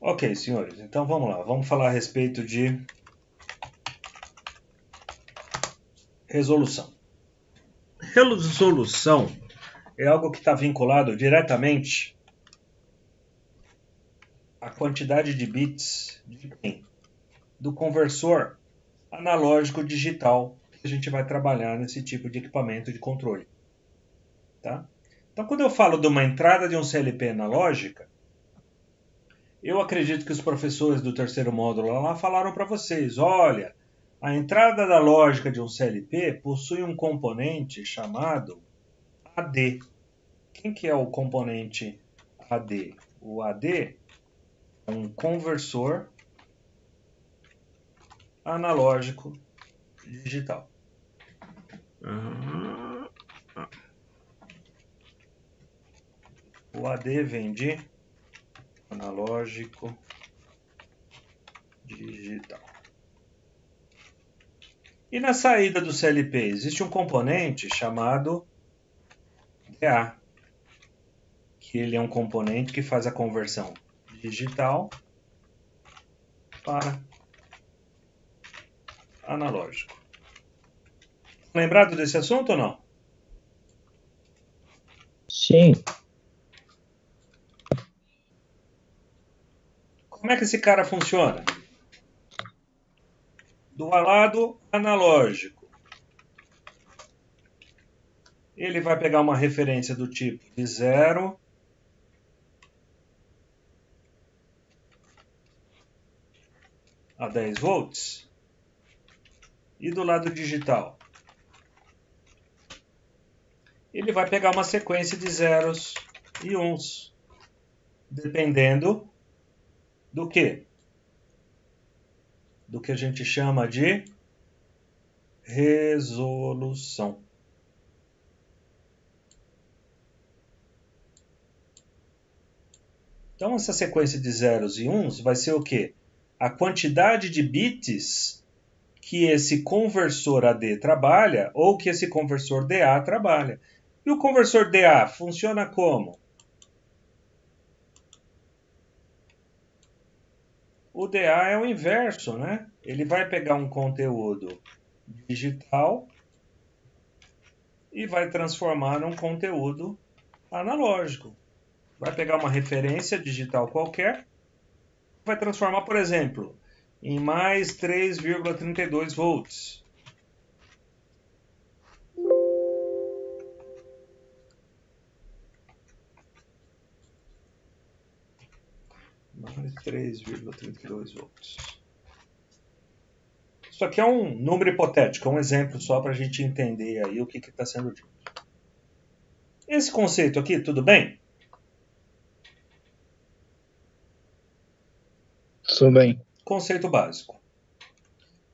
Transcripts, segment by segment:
Ok, senhores, então vamos lá. Vamos falar a respeito de resolução. Resolução é algo que está vinculado diretamente à quantidade de bits do conversor analógico digital que a gente vai trabalhar nesse tipo de equipamento de controle. Tá? Então, quando eu falo de uma entrada de um CLP analógica, eu acredito que os professores do terceiro módulo lá falaram para vocês, olha, a entrada da lógica de um CLP possui um componente chamado AD. Quem que é o componente AD? O AD é um conversor analógico digital. O AD vem de analógico digital. E na saída do CLP existe um componente chamado DA, que ele é um componente que faz a conversão digital para analógico. Lembrado desse assunto ou não? Sim. Como é que esse cara funciona? Do lado analógico, ele vai pegar uma referência do tipo de 0 a 10 volts. E do lado digital, ele vai pegar uma sequência de zeros e uns, dependendo do quê? Do que a gente chama de resolução. Então, essa sequência de zeros e uns vai ser o quê? A quantidade de bits que esse conversor AD trabalha ou que esse conversor DA trabalha. E o conversor DA funciona como? O DA é o inverso, né? Ele vai pegar um conteúdo digital e vai transformar num conteúdo analógico. Vai pegar uma referência digital qualquer, vai transformar, por exemplo, em mais 3,32 volts. Mais 3,32 volts. Isso aqui é um número hipotético, é um exemplo só para a gente entender aí o que está sendo dito. Esse conceito aqui, tudo bem? Tudo bem. Conceito básico.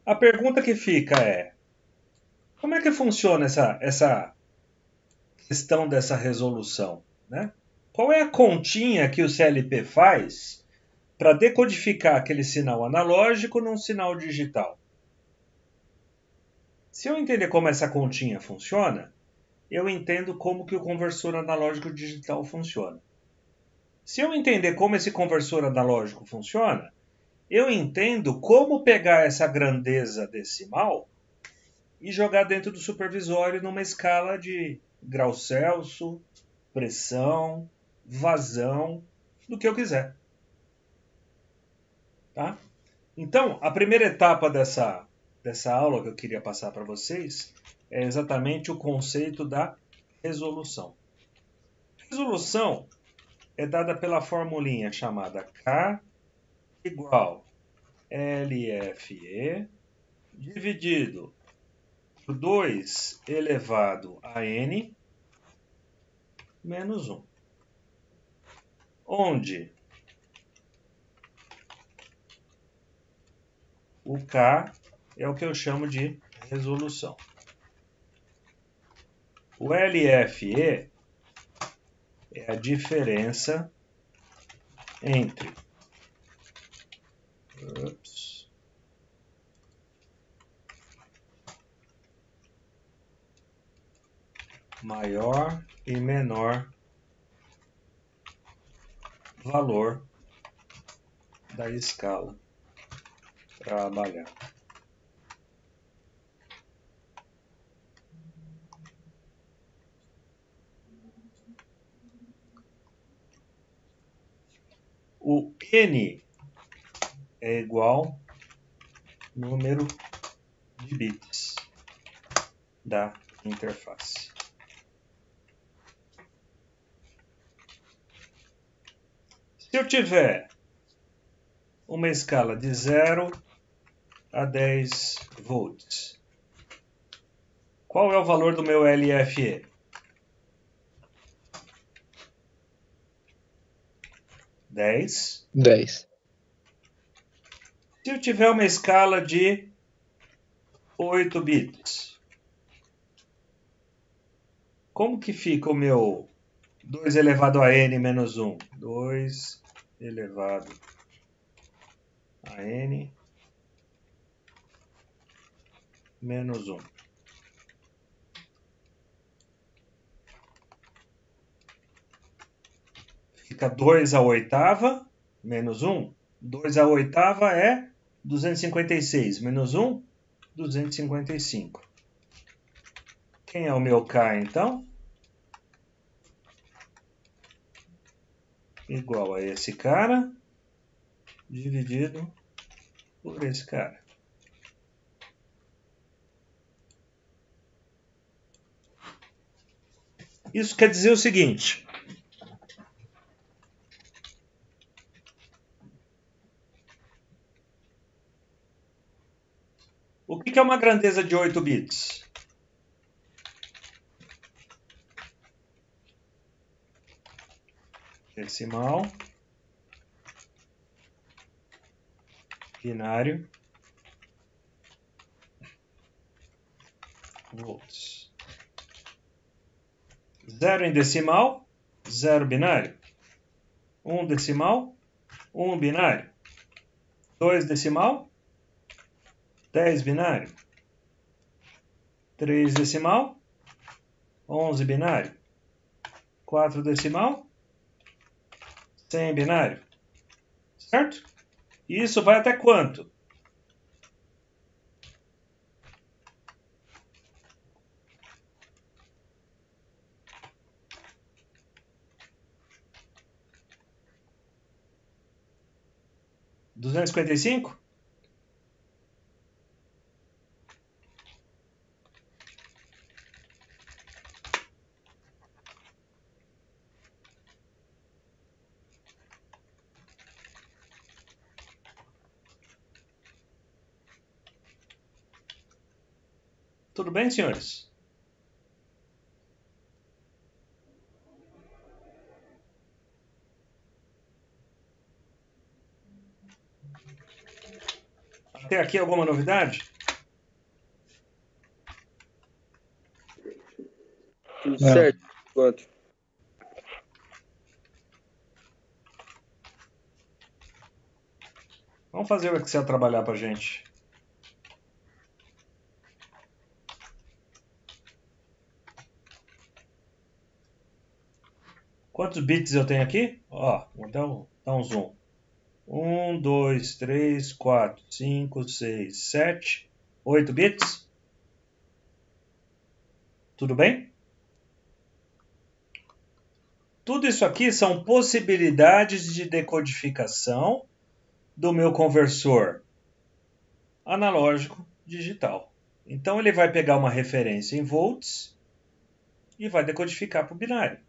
A pergunta que fica é, como é que funciona essa questão dessa resolução? Né? Qual é a continha que o CLP faz para decodificar aquele sinal analógico num sinal digital? Se eu entender como essa continha funciona, eu entendo como que o conversor analógico digital funciona. Se eu entender como esse conversor analógico funciona, eu entendo como pegar essa grandeza decimal e jogar dentro do supervisório numa escala de grau Celsius, pressão, vazão, do que eu quiser. Tá? Então, a primeira etapa dessa aula que eu queria passar para vocês é exatamente o conceito da resolução. Resolução é dada pela formulinha chamada K igual LFE dividido por 2 elevado a N menos 1. Onde o K é o que eu chamo de resolução. O LFE é a diferença entre maior e menor valor da escala trabalhar. O N é igual número de bits da interface. Se eu tiver uma escala de 0 a 10 volts, qual é o valor do meu LFE? 10. 10. Se eu tiver uma escala de 8 bits, como que fica o meu 2 elevado a n menos 1? 2 elevado a n menos 1. Fica 2 à oitava menos 1. 2 à oitava é 256. Menos 1, 255. Quem é o meu K, então? Igual a esse cara, dividido por esse cara. Isso quer dizer o seguinte. O que é uma grandeza de 8 bits? Decimal, binário, volts. 0 em decimal, 0 binário. 1 decimal, 1 binário. 2 decimal, 10 binário. 3 decimal, 11 binário. 4 decimal, 100 binário. Certo? E isso vai até quanto? $255? Tudo bem, senhores? Até aqui alguma novidade? Tudo certo, quanto? Vamos fazer o Excel trabalhar para a gente. Quantos bits eu tenho aqui? Ó, vou dar um zoom. 1, 2, 3, 4, 5, 6, 7, 8 bits. Tudo bem? Tudo isso aqui são possibilidades de decodificação do meu conversor analógico digital. Então ele vai pegar uma referência em volts e vai decodificar para o binário.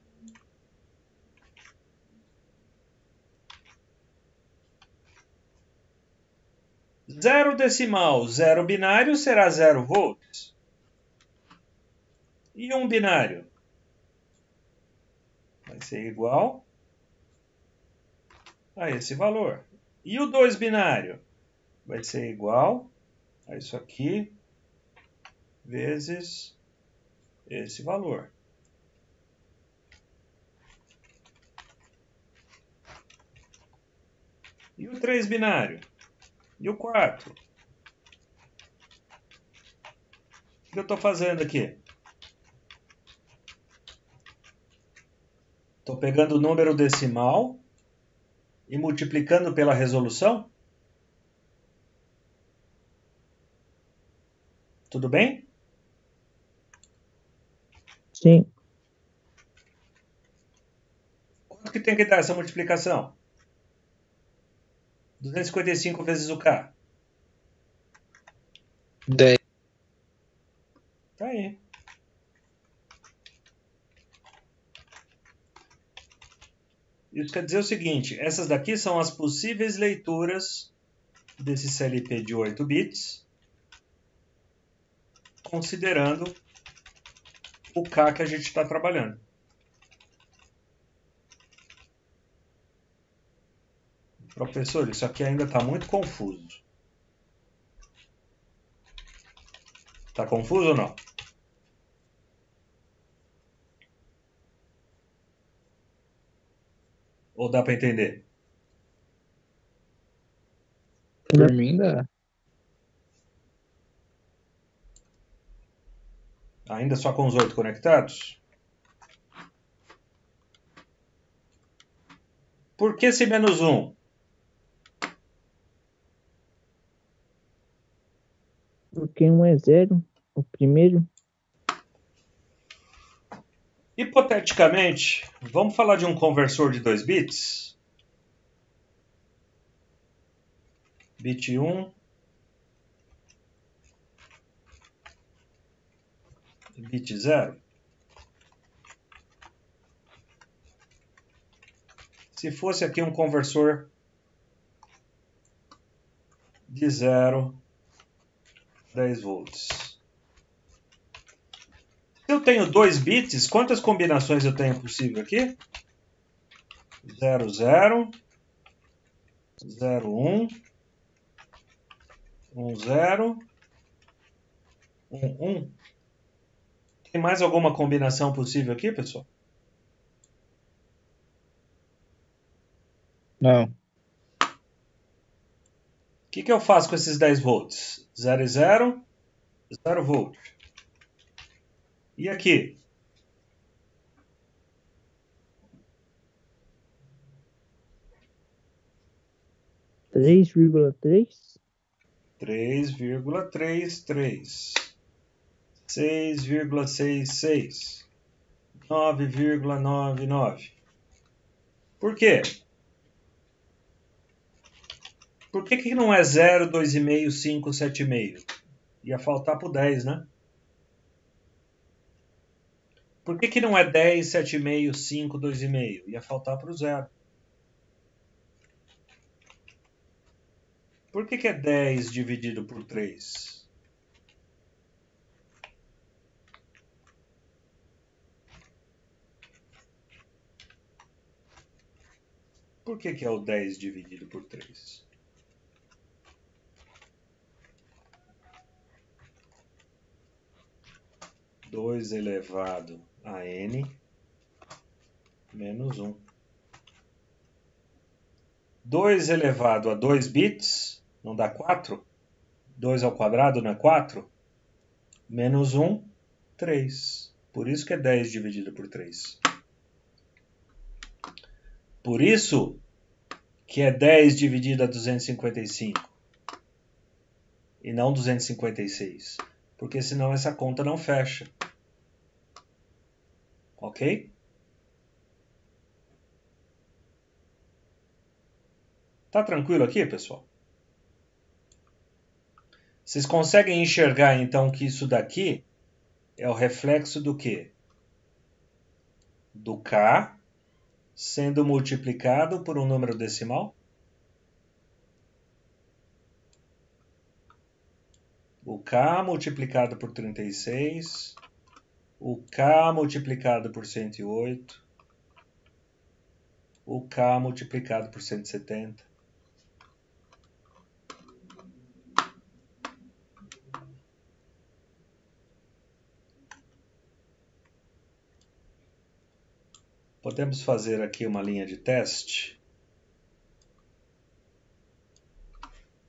0 decimal, 0 binário será 0 volts. E 1 binário vai ser igual a esse valor. E o 2 binário vai ser igual a isso aqui vezes esse valor. E o 3 binário? E o 4? O que eu estou fazendo aqui? Estou pegando o número decimal e multiplicando pela resolução? Tudo bem? Sim. Quanto que tem que dar essa multiplicação? 255 vezes o K. 10. Tá aí. Isso quer dizer o seguinte, essas daqui são as possíveis leituras desse CLP de 8 bits, considerando o K que a gente está trabalhando. Professor, isso aqui ainda está muito confuso. Está confuso ou não? Ou dá para entender? Por mim dá. Ainda só com os 8 conectados? Por que esse menos 1? Porque 1 é 0, o primeiro. Hipoteticamente, vamos falar de um conversor de 2 bits? Bit 1, bit 0. Se fosse aqui um conversor de 0 a 10 volts. Se eu tenho 2 bits, quantas combinações eu tenho possível aqui? 0, 0, 0, 1, 1, 0, 1, 1. Tem mais alguma combinação possível aqui, pessoal? Não. O que eu faço com esses 10 volts? 0 e 0, 0 volt. E aqui? Três vírgula 3,33, 6,66, 9,99. Por quê? Por que não é 0, 2,5, 5, 7,5? Ia faltar pro 10, né? Por que não é 10, 7,5, 5, 2,5? Ia faltar pro 0. Por que é 10 dividido por 3? Por que é o 10 dividido por 3? Dois elevado a n menos 1. 2 elevado a 2 bits, não dá 4? 2 ao quadrado não é 4? Menos 1, 3. Por isso que é 10 dividido por 3. Por isso que é 10 dividido a 255 e não 256. Porque senão essa conta não fecha. Ok? Tá tranquilo aqui, pessoal? Vocês conseguem enxergar então que isso daqui é o reflexo do quê? Do K sendo multiplicado por um número decimal? O K multiplicado por 36, o K multiplicado por 108, o K multiplicado por 170. Podemos fazer aqui uma linha de teste.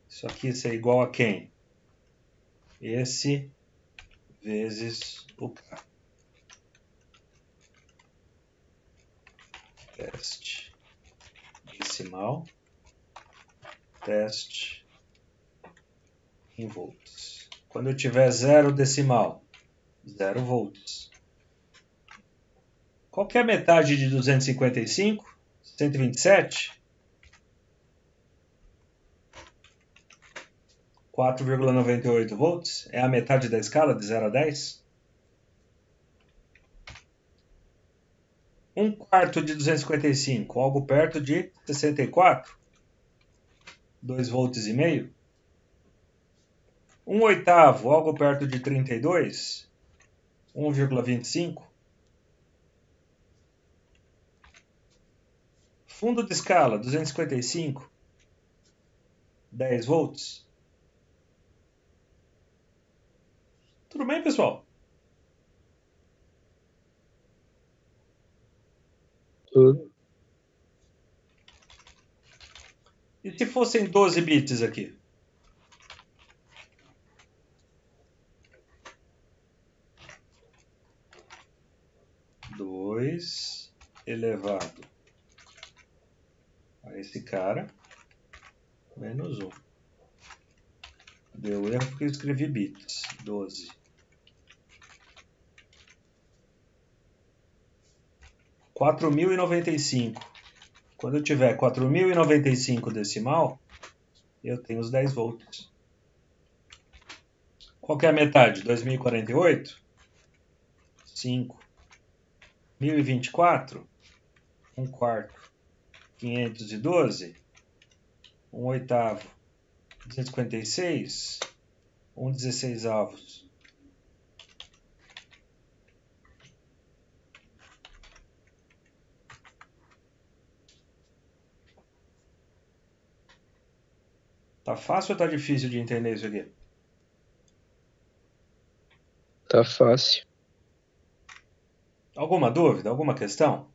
Isso aqui é igual a quem? Esse vezes o K. Teste. Esse decimal, teste em volts. Quando eu tiver 0 decimal, 0 volts. Qual que é a metade de 255? 127? 4,98 volts? É a metade da escala de 0 a 10? 1/4 de 255, algo perto de 64? 2 volts e meio? 1/8, algo perto de 32? 1,25? Fundo de escala, 255, 10 volts. Tudo bem, pessoal? Tudo. E se fossem 12 bits aqui? Dois elevado a esse cara, menos 1. Deu erro porque eu escrevi bits. 12. 4.095. Quando eu tiver 4.095 decimal, eu tenho os 10 volts. Qual que é a metade? 2.048? 5. 1.024? 1/4. 512? 1/8. 256? 1/16. Tá fácil ou tá difícil de entender isso aqui? Tá fácil. Alguma dúvida? Alguma questão?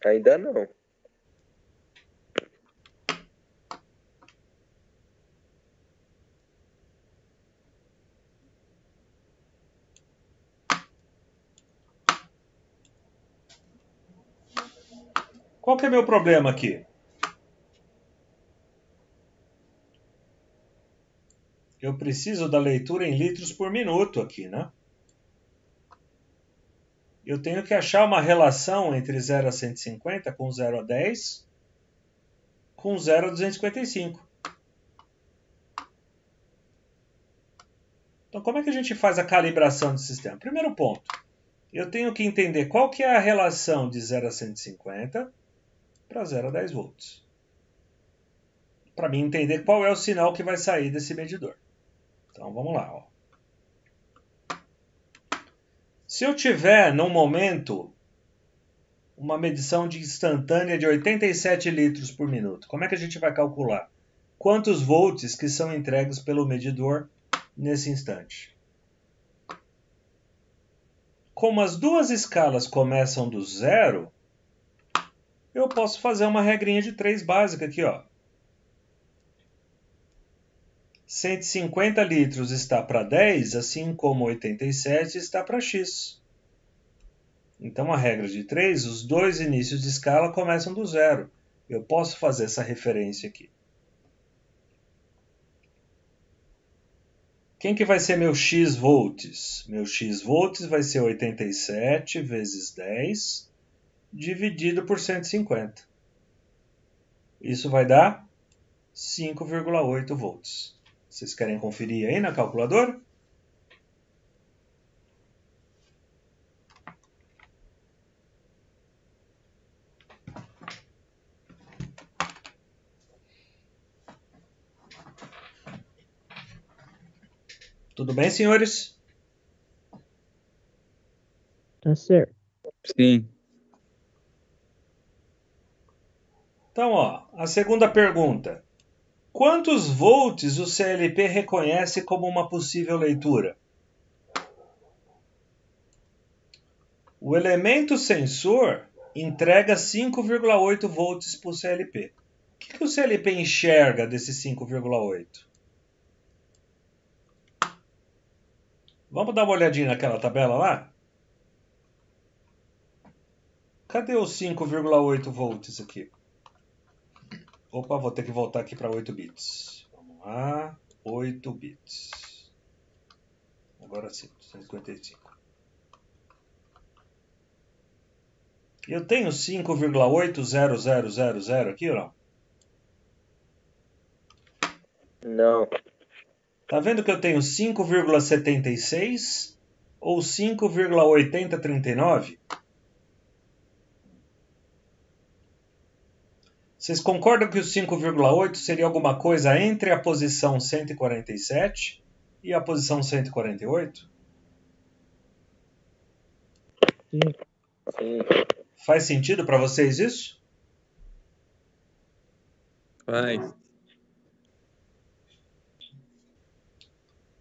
Ainda não. Qual que é meu problema aqui? Eu preciso da leitura em litros por minuto aqui, né? Eu tenho que achar uma relação entre 0 a 150 com 0 a 10 com 0 a 255. Então, como é que a gente faz a calibração do sistema? Primeiro ponto, eu tenho que entender qual que é a relação de 0 a 150 para 0 a 10 volts. Para mim entender qual é o sinal que vai sair desse medidor. Então, vamos lá. Ó. Se eu tiver, num momento, uma medição de instantânea de 87 litros por minuto, como é que a gente vai calcular? Quantos volts que são entregues pelo medidor nesse instante? Como as duas escalas começam do zero, eu posso fazer uma regrinha de 3 básica aqui, ó. 150 litros está para 10, assim como 87 está para x. Então, a regra de 3, os dois inícios de escala começam do zero. Eu posso fazer essa referência aqui. Quem que vai ser meu x volts? Meu x volts vai ser 87 vezes 10 dividido por 150. Isso vai dar 5,8 volts. Vocês querem conferir aí na calculadora? Tudo bem, senhores? Tá certo. Sim. Então, ó, a segunda pergunta. Quantos volts o CLP reconhece como uma possível leitura? O elemento sensor entrega 5,8 volts para o CLP. O que o CLP enxerga desses 5,8? Vamos dar uma olhadinha naquela tabela lá? Cadê os 5,8 volts aqui? Opa, vou ter que voltar aqui para 8 bits. Vamos lá, 8 bits. Agora sim, 255. Eu tenho 5,80000 aqui ou não? Não. Tá vendo que eu tenho 5,76 ou 5,8039? Vocês concordam que o 5,8 seria alguma coisa entre a posição 147 e a posição 148? Sim. Sim. Faz sentido para vocês isso? Faz.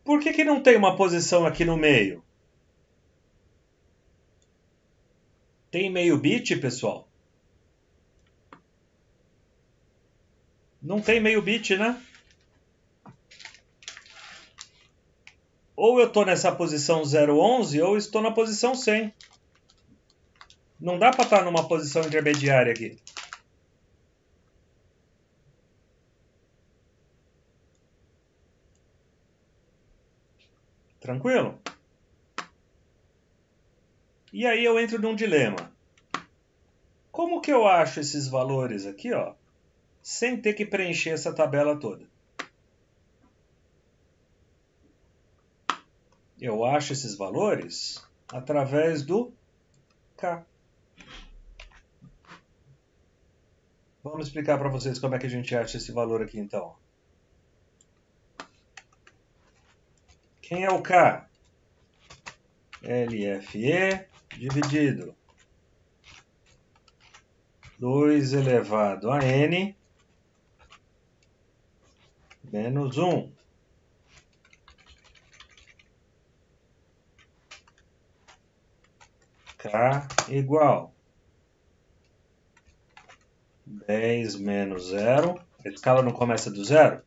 Por que não tem uma posição aqui no meio? Tem meio bit, pessoal? Não tem meio bit, né? Ou eu estou nessa posição 011 ou estou na posição 100. Não dá para estar numa posição intermediária aqui. Tranquilo? E aí eu entro num dilema. Como que eu acho esses valores aqui, ó, sem ter que preencher essa tabela toda? Eu acho esses valores através do K. Vamos explicar para vocês como é que a gente acha esse valor aqui, então. Quem é o K? LFE dividido 2 elevado a N menos 1. K igual 10 menos 0. A escala não começa do zero?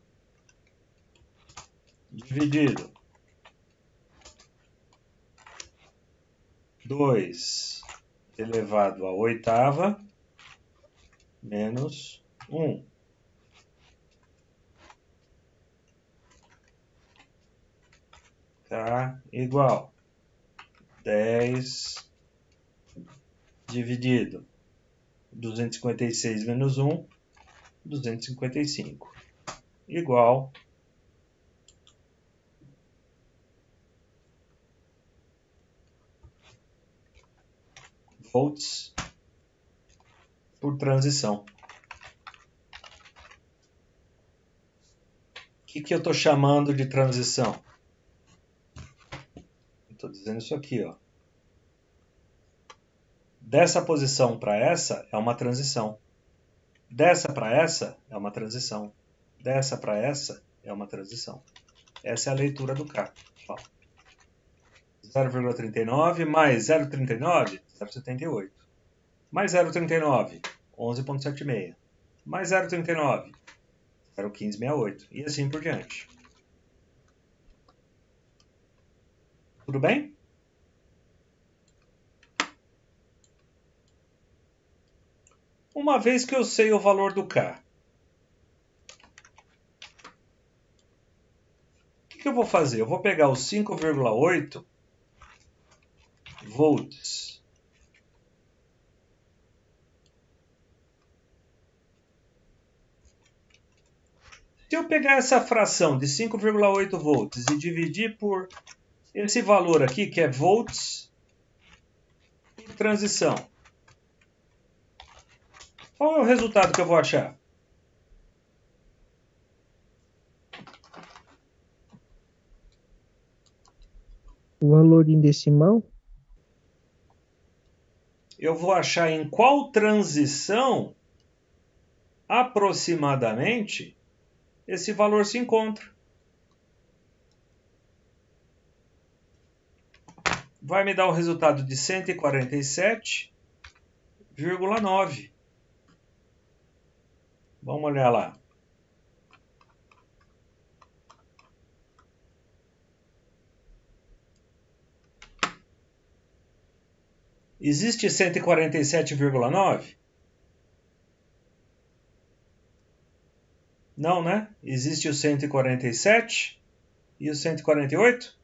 Dividido 2 elevado à oitava menos 1. K igual 10 dividido 256 menos 1, 255, igual volts por transição. O que eu estou chamando de transição? Estou dizendo isso aqui, ó. Dessa posição para essa é uma transição. Dessa para essa é uma transição. Dessa para essa é uma transição. Essa é a leitura do K. 0,39 mais 0,39, 0,78. Mais 0,39, 11,76. Mais 0,39, 0,1568. E assim por diante. Tudo bem? Uma vez que eu sei o valor do K, o que eu vou fazer? Eu vou pegar os 5,8 volts se eu pegar essa fração de 5,8 volts e dividir por esse valor aqui, que é volts por transição, qual é o resultado que eu vou achar? O valor em decimal? Eu vou achar em qual transição, aproximadamente, esse valor se encontra. Vai me dar o resultado de 147,9. Vamos olhar lá. Existe 147,9? Não, né? Existe o 147 e o 148?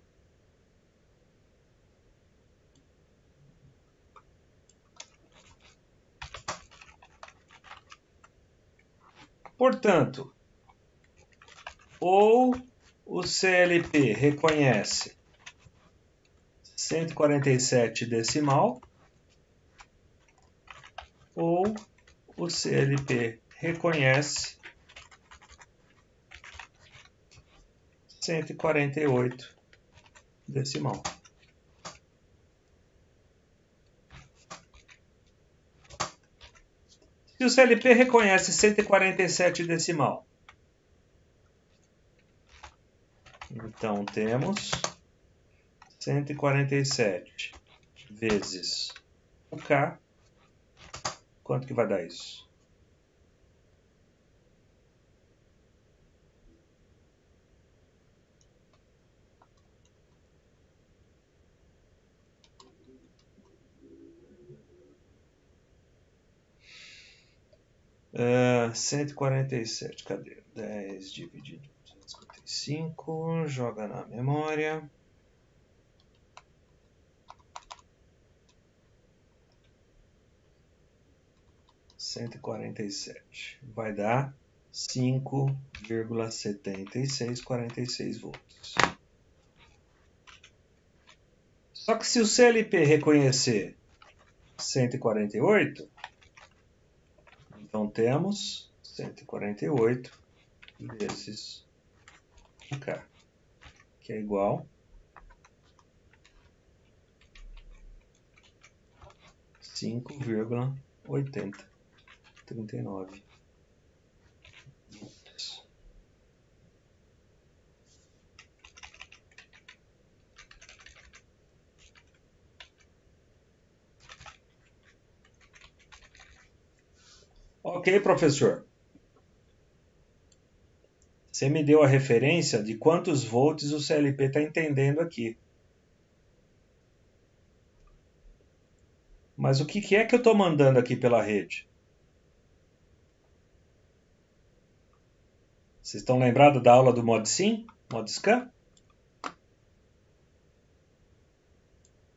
Portanto, ou o CLP reconhece 147 decimal, ou o CLP reconhece 148 decimal. Se o CLP reconhece 147 decimal, então temos 147 vezes o K. Quanto que vai dar isso? Uh, 147, cadê? 10 dividido por 255, joga na memória. Vai dar 5,7646 volts. Só que se o CLP reconhecer 148, então temos 148 vezes o K, que é igual a 5,8039 volts. Ok, professor. Você me deu a referência de quantos volts o CLP está entendendo aqui. Mas o que é que eu estou mandando aqui pela rede? Vocês estão lembrados da aula do ModSim? ModScan?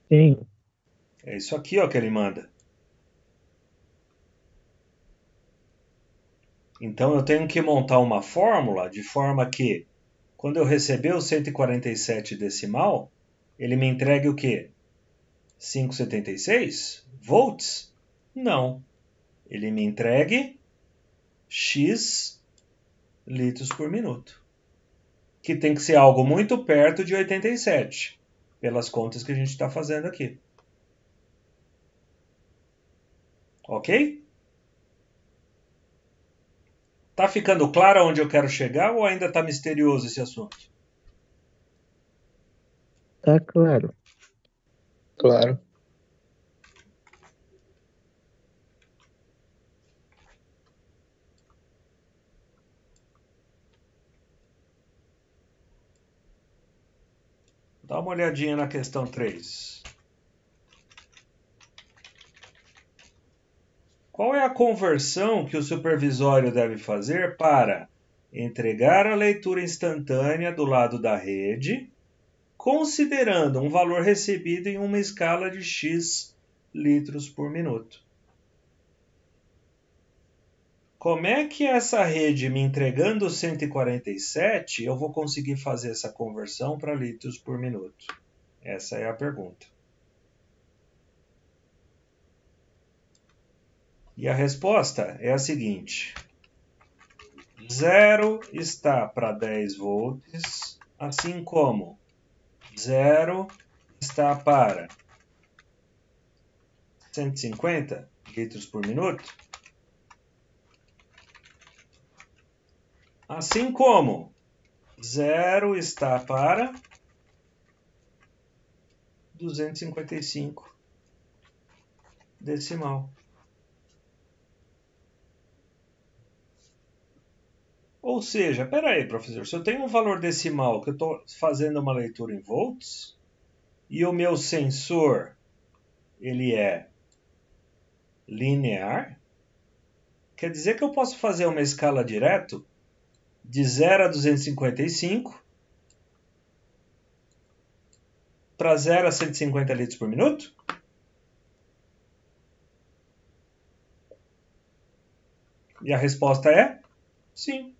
Sim. É isso aqui ó, que ele manda. Então eu tenho que montar uma fórmula de forma que, quando eu receber o 147 decimal, ele me entregue o quê? 5,76 volts? Não. Ele me entregue X litros por minuto. Que tem que ser algo muito perto de 87, pelas contas que a gente está fazendo aqui. Ok? Tá ficando claro aonde eu quero chegar ou ainda está misterioso esse assunto? Tá claro. Claro. Dá uma olhadinha na questão 3. Qual é a conversão que o supervisório deve fazer para entregar a leitura instantânea do lado da rede, considerando um valor recebido em uma escala de X litros por minuto? Como é que essa rede me entregando 147, eu vou conseguir fazer essa conversão para litros por minuto? Essa é a pergunta. E a resposta é a seguinte. 0 está para 10 volts, assim como 0 está para 150 litros por minuto. Assim como 0 está para 255 decimal. Ou seja, espera aí, professor, se eu tenho um valor decimal que eu estou fazendo uma leitura em volts e o meu sensor ele é linear, quer dizer que eu posso fazer uma escala direto de 0 a 255 para 0 a 150 litros por minuto? E a resposta é sim.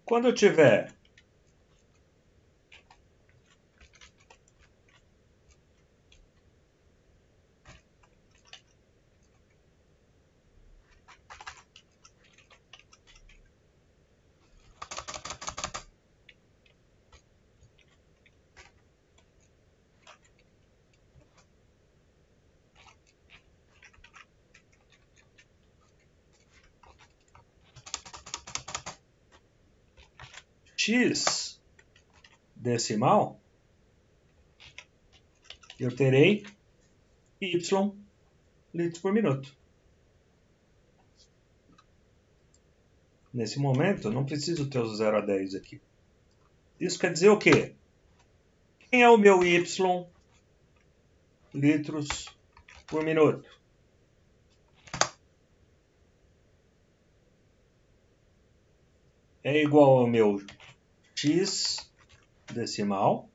Quando eu tiver x decimal, eu terei y litros por minuto. Nesse momento, eu não preciso ter os 0 a 10 aqui. Isso quer dizer o quê? Quem é o meu y litros por minuto? É igual ao meu x decimal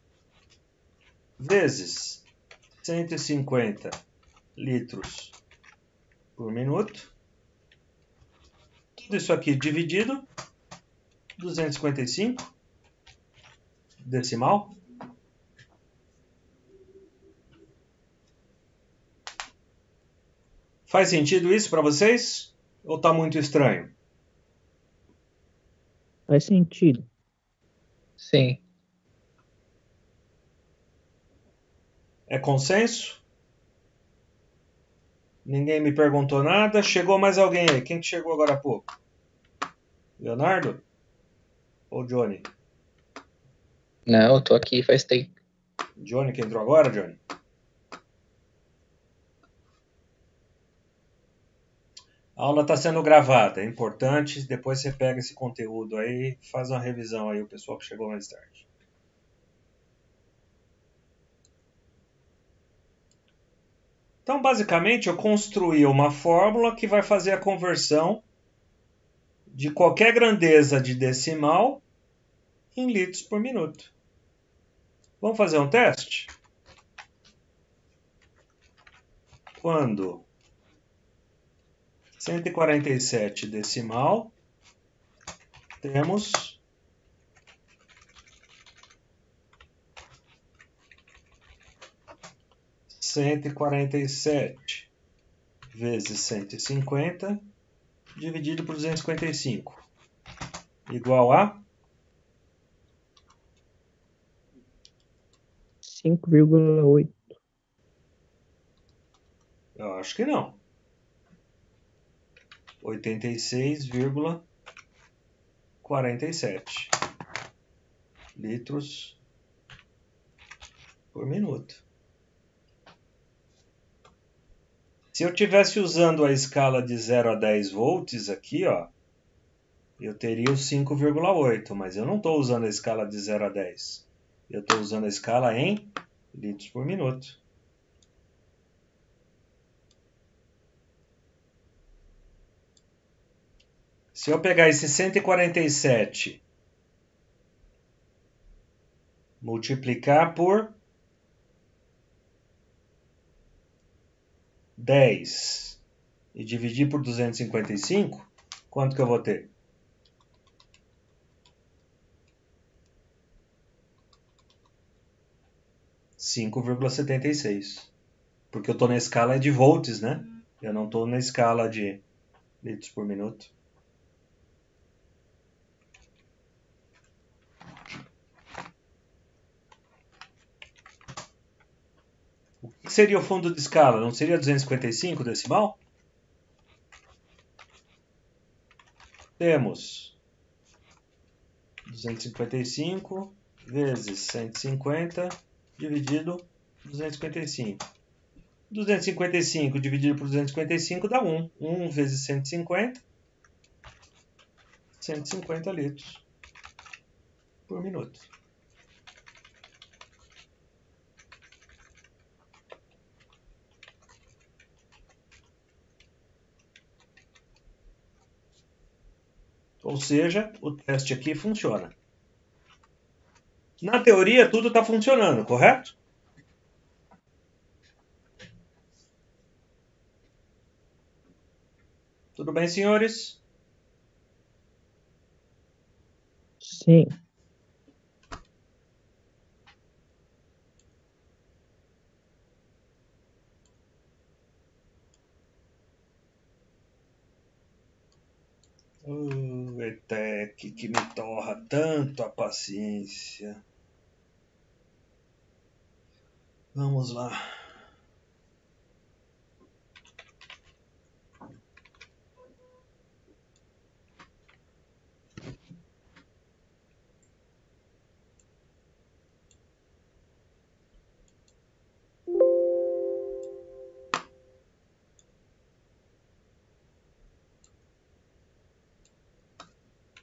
vezes 150 litros por minuto. Tudo isso aqui dividido 255 decimal. Faz sentido isso para vocês? Ou está muito estranho? Faz sentido. Sim. É consenso? Ninguém me perguntou nada. Chegou mais alguém aí? Quem que chegou agora há pouco? Leonardo? Ou Johnny? Não, eu tô aqui faz tempo. Johnny que entrou agora, Johnny? A aula está sendo gravada, é importante. Depois você pega esse conteúdo aí, faz uma revisão aí, o pessoal que chegou mais tarde. Então, basicamente, eu construí uma fórmula que vai fazer a conversão de qualquer grandeza de decimal em litros por minuto. Vamos fazer um teste? Quando 147 decimal, temos 147 vezes 150 dividido por 255 igual a 5,8. Eu acho que não. 86,47 litros por minuto. Se eu estivesse usando a escala de 0 a 10 volts aqui, ó, eu teria o 5,8, mas eu não estou usando a escala de 0 a 10. Eu estou usando a escala em litros por minuto. Se eu pegar esse 147, multiplicar por 10 e dividir por 255, quanto que eu vou ter? 5,76. Porque eu estou na escala de volts, né? Eu não estou na escala de litros por minuto. O que seria o fundo de escala? Não seria 255 decimal? Temos 255 vezes 150 dividido 255. 255 dividido por 255 dá 1. 1 vezes 150. 150 litros por minuto. Ou seja, o teste aqui funciona. Na teoria, tudo está funcionando, correto? Tudo bem, senhores? Sim. ETEC que me torra tanto a paciência. Vamos lá.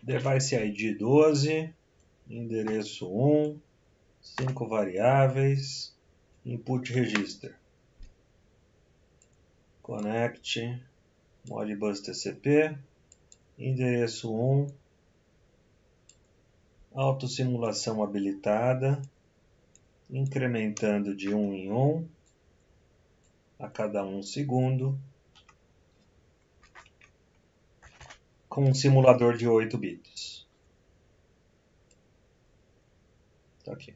Device ID 12, endereço 1, 5 variáveis, input register. Connect, Modbus TCP, endereço 1, autossimulação habilitada, incrementando de 1 em 1 a cada 1 segundo, com um simulador de 8 bits. Tá aqui.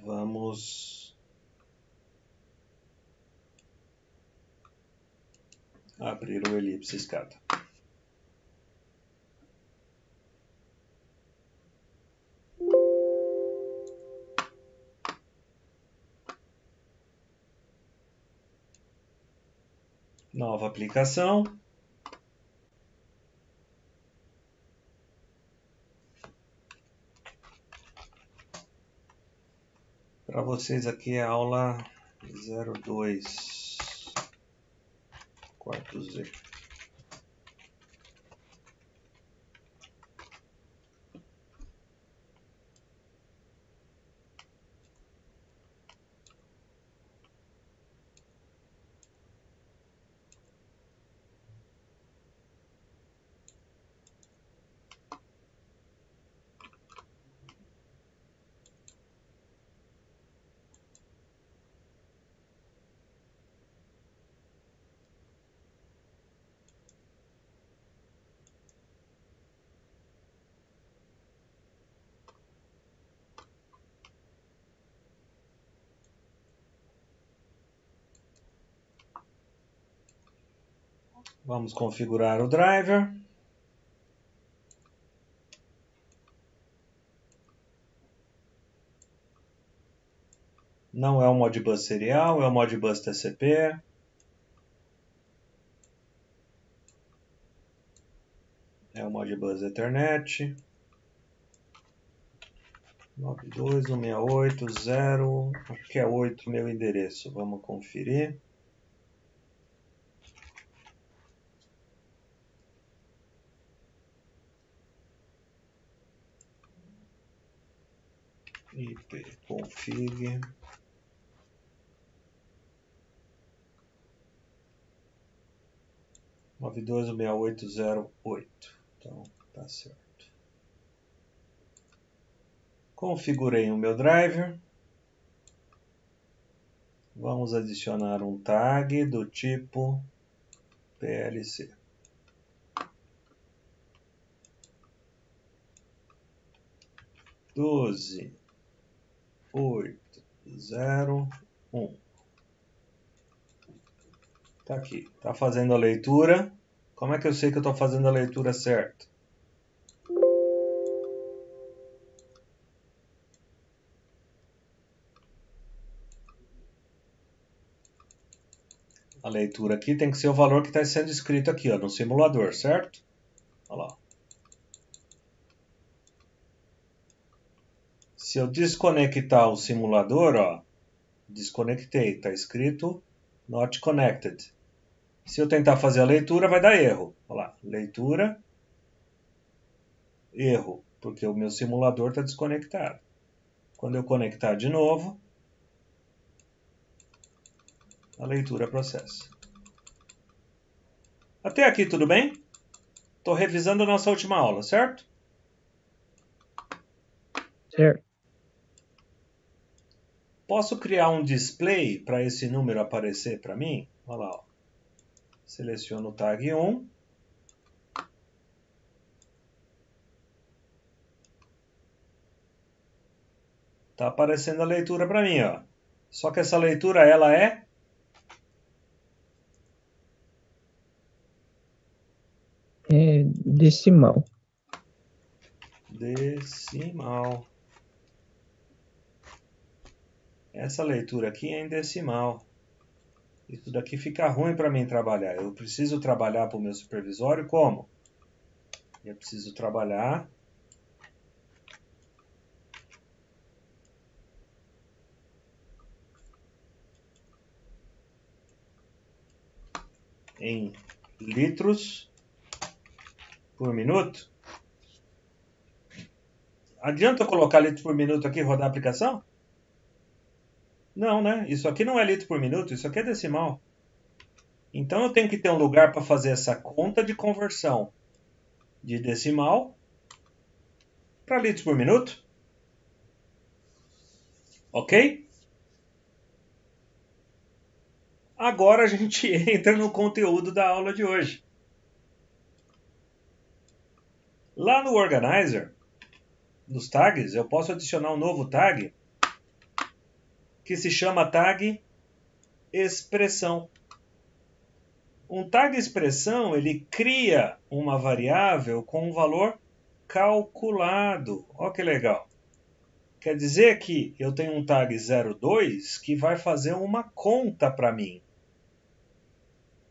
Vamos abrir o elipse SCADA. Nova aplicação. Para vocês aqui é a aula 02, quarto Z. Vamos configurar o driver. Não é o Modbus serial, é o Modbus TCP. É o Modbus Ethernet. 92.168.0, acho que é 8 meu endereço. Vamos conferir. ipconfig 92.168.0.8. Então, tá certo. Configurei o meu driver. Vamos adicionar um tag do tipo PLC. Doze, 8, 0, 1. Tá aqui. Tá fazendo a leitura. Como é que eu sei que eu estou fazendo a leitura certa? A leitura aqui tem que ser o valor que está sendo escrito aqui, ó, no simulador, certo? Olha lá. Se eu desconectar o simulador, ó, desconectei, está escrito not connected. Se eu tentar fazer a leitura, vai dar erro. Olha lá, leitura, erro, porque o meu simulador está desconectado. Quando eu conectar de novo, a leitura processa. Até aqui tudo bem? Estou revisando a nossa última aula, certo? Certo. Posso criar um display para esse número aparecer para mim? Olha lá. Ó. Seleciono o tag 1. Está aparecendo a leitura para mim, ó. Só que essa leitura, ela é Decimal. Decimal. Essa leitura aqui é em decimal. Isso daqui fica ruim para mim trabalhar. Eu preciso trabalhar para o meu supervisório como? Eu preciso trabalhar em litros por minuto. Adianta eu colocar litros por minuto aqui e rodar a aplicação? Não, né? Isso aqui não é litro por minuto, isso aqui é decimal. Então eu tenho que ter um lugar para fazer essa conta de conversão de decimal para litros por minuto. Ok? Agora a gente entra no conteúdo da aula de hoje. Lá no Organizer, nos tags, eu posso adicionar um novo tag que se chama tag expressão. Um tag expressão, ele cria uma variável com um valor calculado. Olha que legal. Quer dizer que eu tenho um tag 02 que vai fazer uma conta para mim.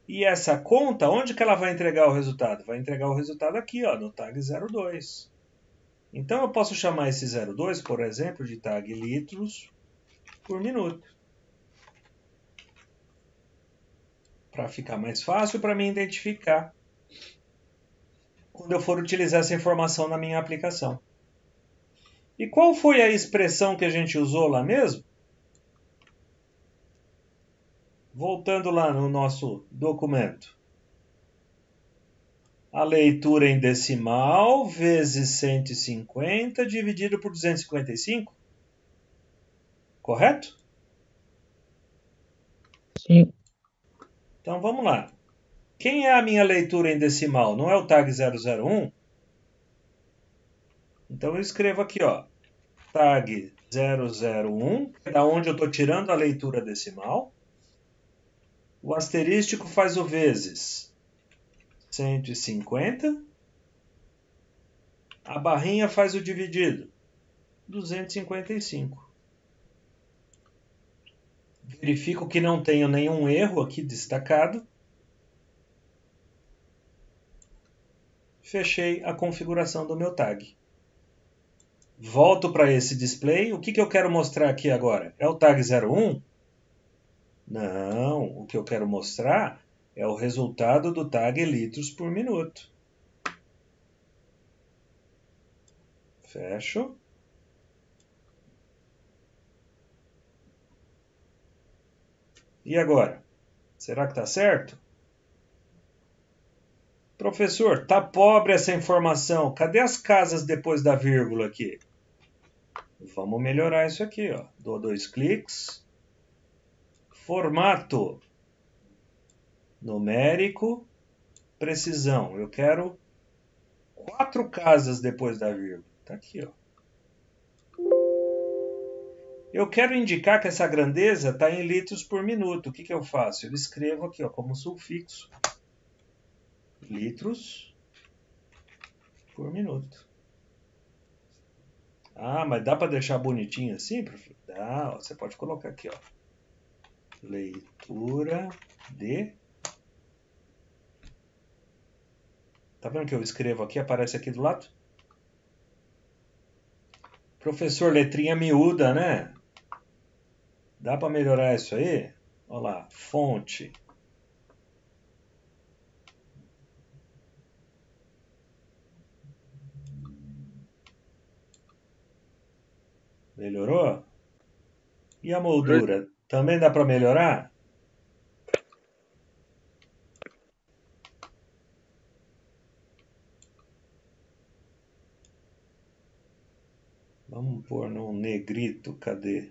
E essa conta, onde que ela vai entregar o resultado? Vai entregar o resultado aqui, ó, no tag 02. Então eu posso chamar esse 02, por exemplo, de tag litros por minuto. Para ficar mais fácil para mim identificar quando eu for utilizar essa informação na minha aplicação. E qual foi a expressão que a gente usou lá mesmo? Voltando lá no nosso documento. A leitura em decimal vezes 150 dividido por 255. Correto? Sim. Então vamos lá. Quem é a minha leitura em decimal? Não é o tag 001? Então eu escrevo aqui, ó, tag 001, da onde eu estou tirando a leitura decimal. O asterístico faz o vezes 150. A barrinha faz o dividido 255. Verifico que não tenho nenhum erro aqui destacado. Fechei a configuração do meu tag. Volto para esse display. O que eu quero mostrar aqui agora? É o tag 01? Não, o que eu quero mostrar é o resultado do tag litros por minuto. Fecho. E agora? Será que está certo? Professor, tá pobre essa informação. Cadê as casas depois da vírgula aqui? Vamos melhorar isso aqui, ó. Dou 2 cliques. Formato. Numérico. Precisão. Eu quero 4 casas depois da vírgula. Tá aqui, ó. Eu quero indicar que essa grandeza está em litros por minuto. O que eu faço? Eu escrevo aqui, ó, como sufixo. Litros por minuto. Ah, mas dá para deixar bonitinho assim, professor? Dá, ó, você pode colocar aqui, ó. Leitura de... Tá vendo que eu escrevo aqui, aparece aqui do lado? Professor, letrinha miúda, né? Dá para melhorar isso aí? Olha lá, fonte. Melhorou? E a moldura? Também dá para melhorar? Vamos pôr no negrito, cadê?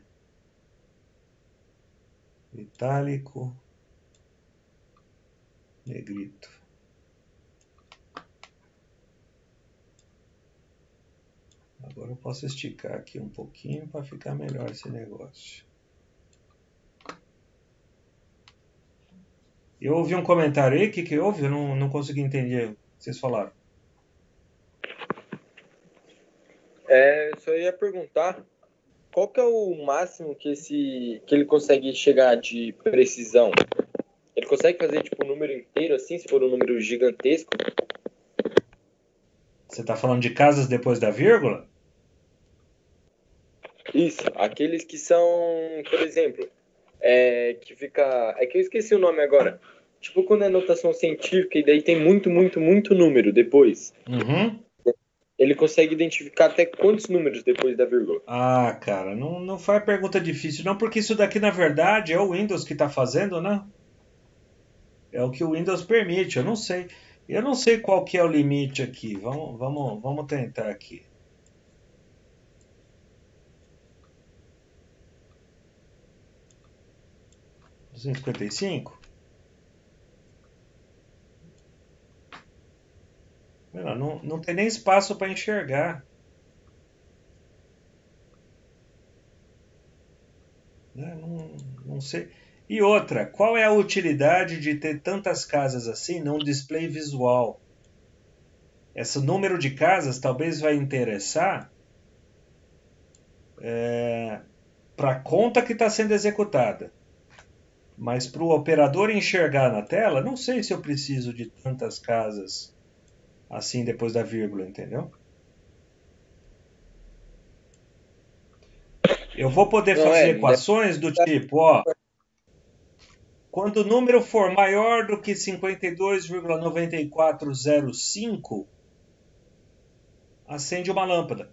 Itálico, negrito. Agora eu posso esticar aqui um pouquinho para ficar melhor esse negócio. Eu ouvi um comentário aí, o que houve? Eu não consegui entender o que vocês falaram. Eu só ia perguntar qual que é o máximo que ele consegue chegar de precisão? Ele consegue fazer tipo um número inteiro assim, se for um número gigantesco? Você está falando de casas depois da vírgula? Isso, aqueles que são, por exemplo, que fica... É que eu esqueci o nome agora. Tipo quando é notação científica e daí tem muito número depois. Uhum. Ele consegue identificar até quantos números depois da vírgula? Ah, cara, não faz pergunta difícil não, porque isso daqui na verdade é o Windows que está fazendo, né? É o que o Windows permite, eu não sei. Eu não sei qual que é o limite aqui. Vamos tentar aqui. $255? Não tem nem espaço para enxergar. Né? Não sei. E outra, qual é a utilidade de ter tantas casas assim num display visual? Esse número de casas talvez vai interessar para a conta que está sendo executada. Mas para o operador enxergar na tela, não sei se eu preciso de tantas casas assim depois da vírgula, entendeu? Eu vou poder fazer equações do tipo, ó, quando o número for maior do que 52,9405, acende uma lâmpada.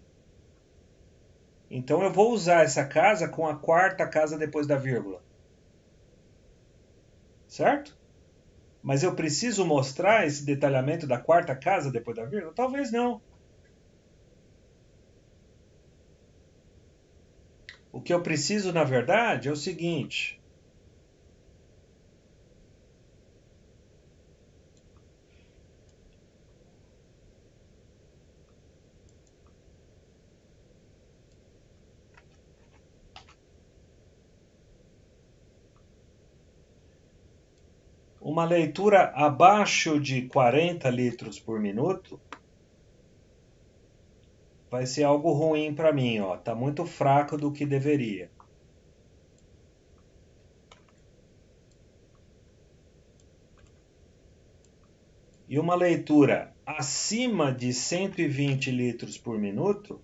Então eu vou usar essa casa com a quarta casa depois da vírgula. Certo? Mas eu preciso mostrar esse detalhamento da quarta casa depois da vírgula? Talvez não. O que eu preciso, na verdade, é o seguinte. Uma leitura abaixo de 40 litros por minuto vai ser algo ruim para mim, ó. Tá muito fraco do que deveria. E uma leitura acima de 120 litros por minuto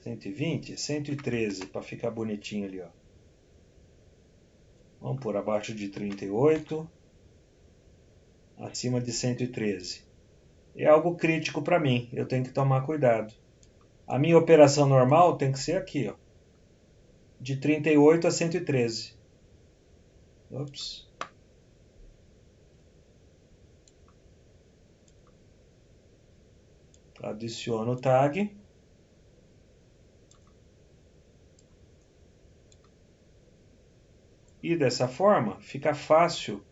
120, 113 para ficar bonitinho ali, ó. Vamos por abaixo de 38, acima de 113. É algo crítico para mim, eu tenho que tomar cuidado. A minha operação normal tem que ser aqui, ó, de 38 a 113. Ops. Adiciono o tag. E dessa forma fica fácil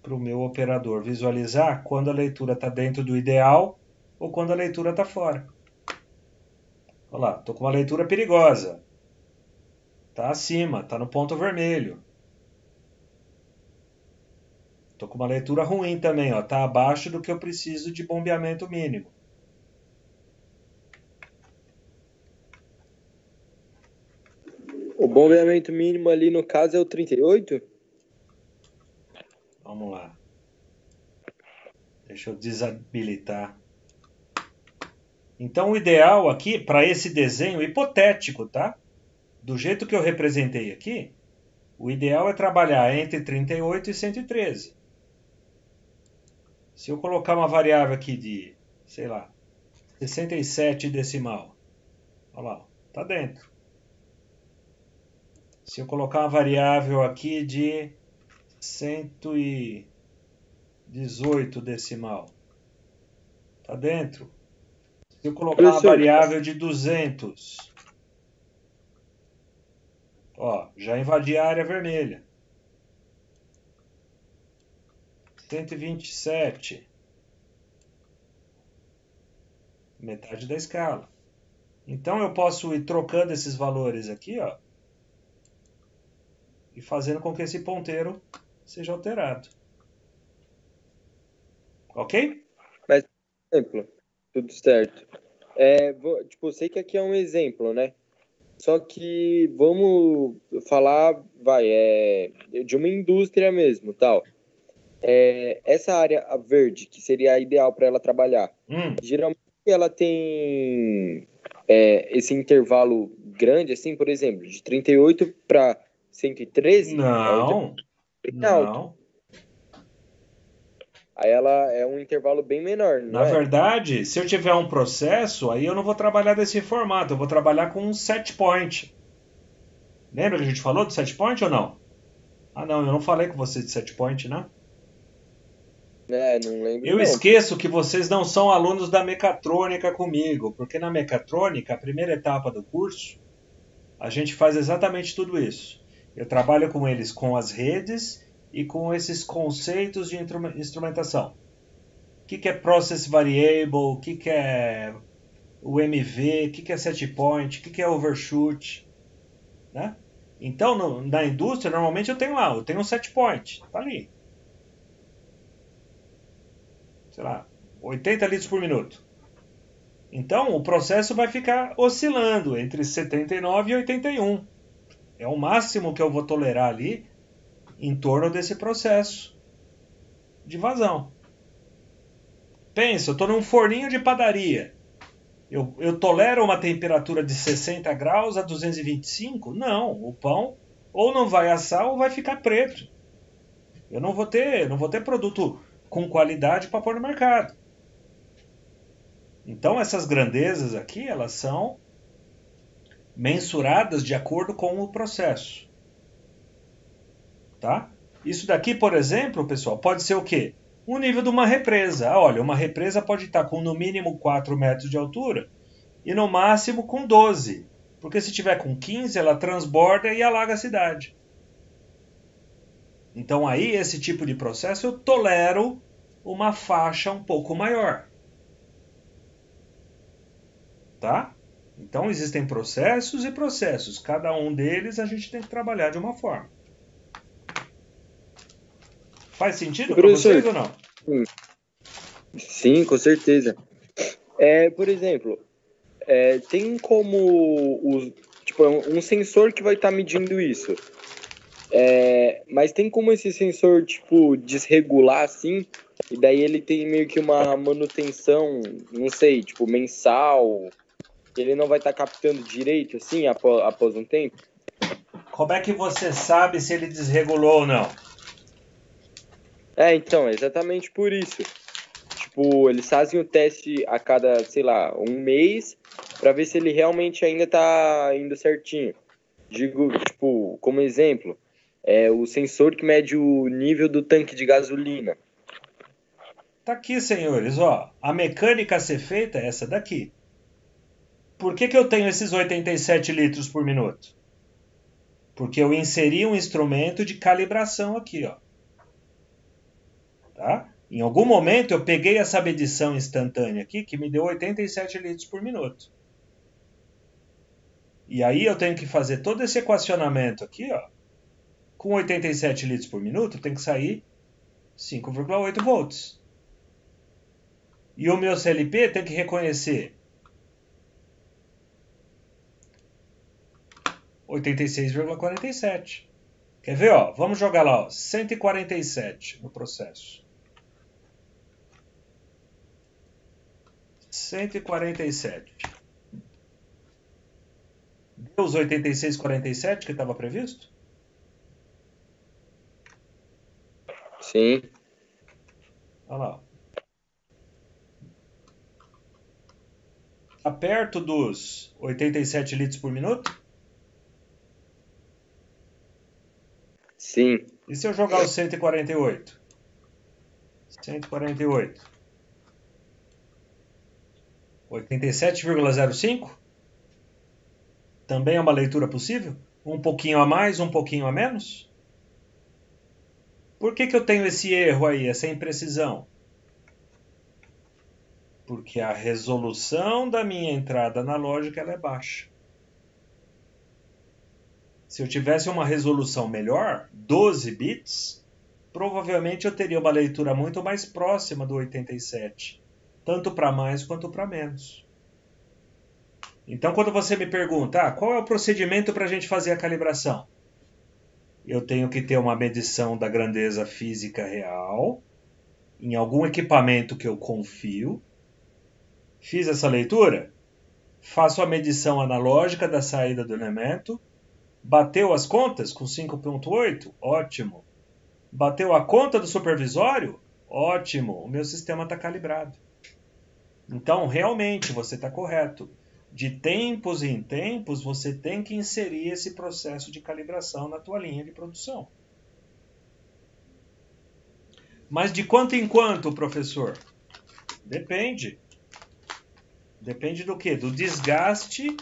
para o meu operador visualizar quando a leitura está dentro do ideal ou quando a leitura está fora. Olha lá, estou com uma leitura perigosa. Está acima, está no ponto vermelho. Estou com uma leitura ruim também, está abaixo do que eu preciso de bombeamento mínimo. O bombeamento mínimo ali no caso é o 38? Vamos lá. Deixa eu desabilitar. Então o ideal aqui, para esse desenho hipotético, tá? Do jeito que eu representei aqui, o ideal é trabalhar entre 38 e 113. Se eu colocar uma variável aqui de, sei lá, 67 decimal, olha lá, tá dentro. Se eu colocar uma variável aqui de 18 decimal. Tá dentro. Se eu colocar uma Professor, variável de 200, ó, já invadi a área vermelha. 127. Metade da escala. Então eu posso ir trocando esses valores aqui, ó, e fazendo com que esse ponteiro seja alterado. Ok? mas, por exemplo, tudo certo. Tipo, eu sei que aqui é um exemplo, né? Só que vamos falar, de uma indústria mesmo, tal. Essa área verde, que seria a ideal para ela trabalhar, geralmente ela tem esse intervalo grande, assim, por exemplo, de 38 para 113, é um intervalo bem alto. Não. Aí ela é um intervalo bem menor, não Na é? verdade, se eu tiver um processo, aí eu não vou trabalhar desse formato, eu vou trabalhar com um set point. Lembra que a gente falou do set point ou não? Ah, não, eu não falei com você de set point, né? Não lembro Eu não. esqueço que vocês não são alunos da mecatrônica comigo, porque na mecatrônica, a primeira etapa do curso, a gente faz exatamente tudo isso. Eu trabalho com eles com as redes e com esses conceitos de instrumentação. O que é Process Variable, o que é o MV, o que é Set Point, o que é Overshoot, né? Então, na indústria, normalmente eu tenho um Set Point, tá ali. Sei lá, 80 litros por minuto. Então, o processo vai ficar oscilando entre 79 e 81. É o máximo que eu vou tolerar ali em torno desse processo de vazão. Pensa, eu estou num forninho de padaria. Eu tolero uma temperatura de 60 graus a 225? Não, o pão ou não vai assar ou vai ficar preto. Eu não vou ter produto com qualidade para pôr no mercado. Então essas grandezas aqui, elas são mensuradas de acordo com o processo. Tá? Isso daqui, por exemplo, pessoal, pode ser o quê? O nível de uma represa. Olha, uma represa pode estar com no mínimo 4 metros de altura e no máximo com 12. Porque se tiver com 15, ela transborda e alaga a cidade. Então aí, esse tipo de processo, eu tolero uma faixa um pouco maior. Tá? Então existem processos e processos. Cada um deles a gente tem que trabalhar de uma forma. Faz sentido para vocês ou não? Sim, com certeza. Por exemplo, tem como tipo, um sensor que vai estar medindo isso. Mas tem como esse sensor, tipo, desregular assim, e daí ele tem meio que uma manutenção, não sei, tipo, mensal, que ele não vai estar captando direito, assim, após um tempo? Como é que você sabe se ele desregulou ou não? Então, é exatamente por isso. Tipo, eles fazem o teste a cada, sei lá, um mês, para ver se ele realmente ainda tá indo certinho. Digo, tipo, como exemplo, o sensor que mede o nível do tanque de gasolina. Tá aqui, senhores, ó. A mecânica a ser feita é essa daqui. Por que eu tenho esses 87 litros por minuto? Porque eu inseri um instrumento de calibração aqui, ó. Tá? Em algum momento eu peguei essa medição instantânea aqui que me deu 87 litros por minuto. E aí eu tenho que fazer todo esse equacionamento aqui, ó. Com 87 litros por minuto tem que sair 5,8 volts. E o meu CLP tem que reconhecer 86,47. Quer ver, ó? Vamos jogar lá, ó, 147 no processo. 147. Deu os 86,47 que estava previsto? Sim. Olha lá. Está perto dos 87 litros por minuto? Sim. E se eu jogar os 148? 148. 87,05? Também é uma leitura possível? Um pouquinho a mais, um pouquinho a menos? Por que eu tenho esse erro aí, essa imprecisão? Porque a resolução da minha entrada analógica ela é baixa. Se eu tivesse uma resolução melhor, 12 bits, provavelmente eu teria uma leitura muito mais próxima do 87, tanto para mais quanto para menos. Então, quando você me pergunta, qual é o procedimento para a gente fazer a calibração? Eu tenho que ter uma medição da grandeza física real, em algum equipamento que eu confio. Fiz essa leitura? Faço a medição analógica da saída do elemento. Bateu as contas com 5.8? Ótimo. Bateu a conta do supervisório? Ótimo. O meu sistema está calibrado. Então, realmente, você está correto. De tempos em tempos, você tem que inserir esse processo de calibração na tua linha de produção. Mas de quanto em quanto, professor? Depende. Depende do quê? Do desgaste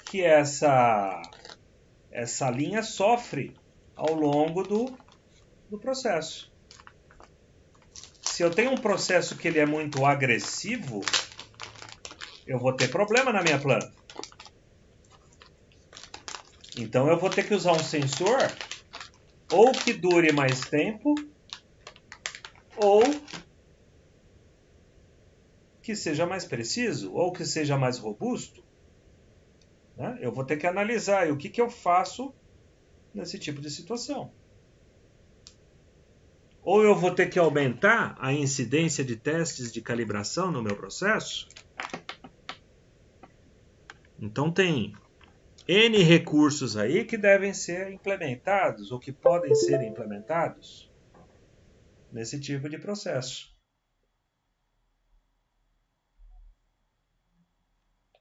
que essa linha sofre ao longo do processo. Se eu tenho um processo que ele é muito agressivo, eu vou ter problema na minha planta. Então eu vou ter que usar um sensor ou que dure mais tempo ou que seja mais preciso ou que seja mais robusto. Né? Eu vou ter que analisar o que eu faço nesse tipo de situação. Ou eu vou ter que aumentar a incidência de testes de calibração no meu processo. Então tem N recursos aí que devem ser implementados ou que podem ser implementados nesse tipo de processo.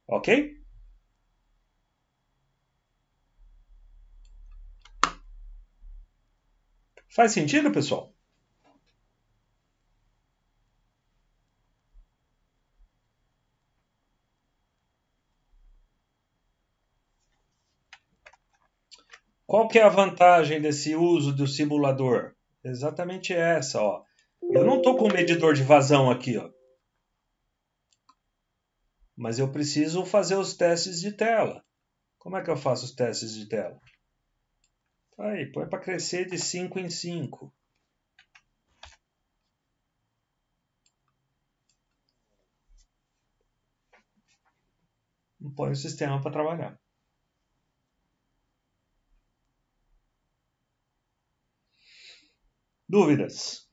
Ok? Faz sentido, pessoal? Qual que é a vantagem desse uso do simulador? Exatamente essa, ó. Eu não estou com um medidor de vazão aqui, ó. Mas eu preciso fazer os testes de tela. Como é que eu faço os testes de tela? Aí, põe para crescer de 5 em 5. Põe o sistema para trabalhar. Dúvidas?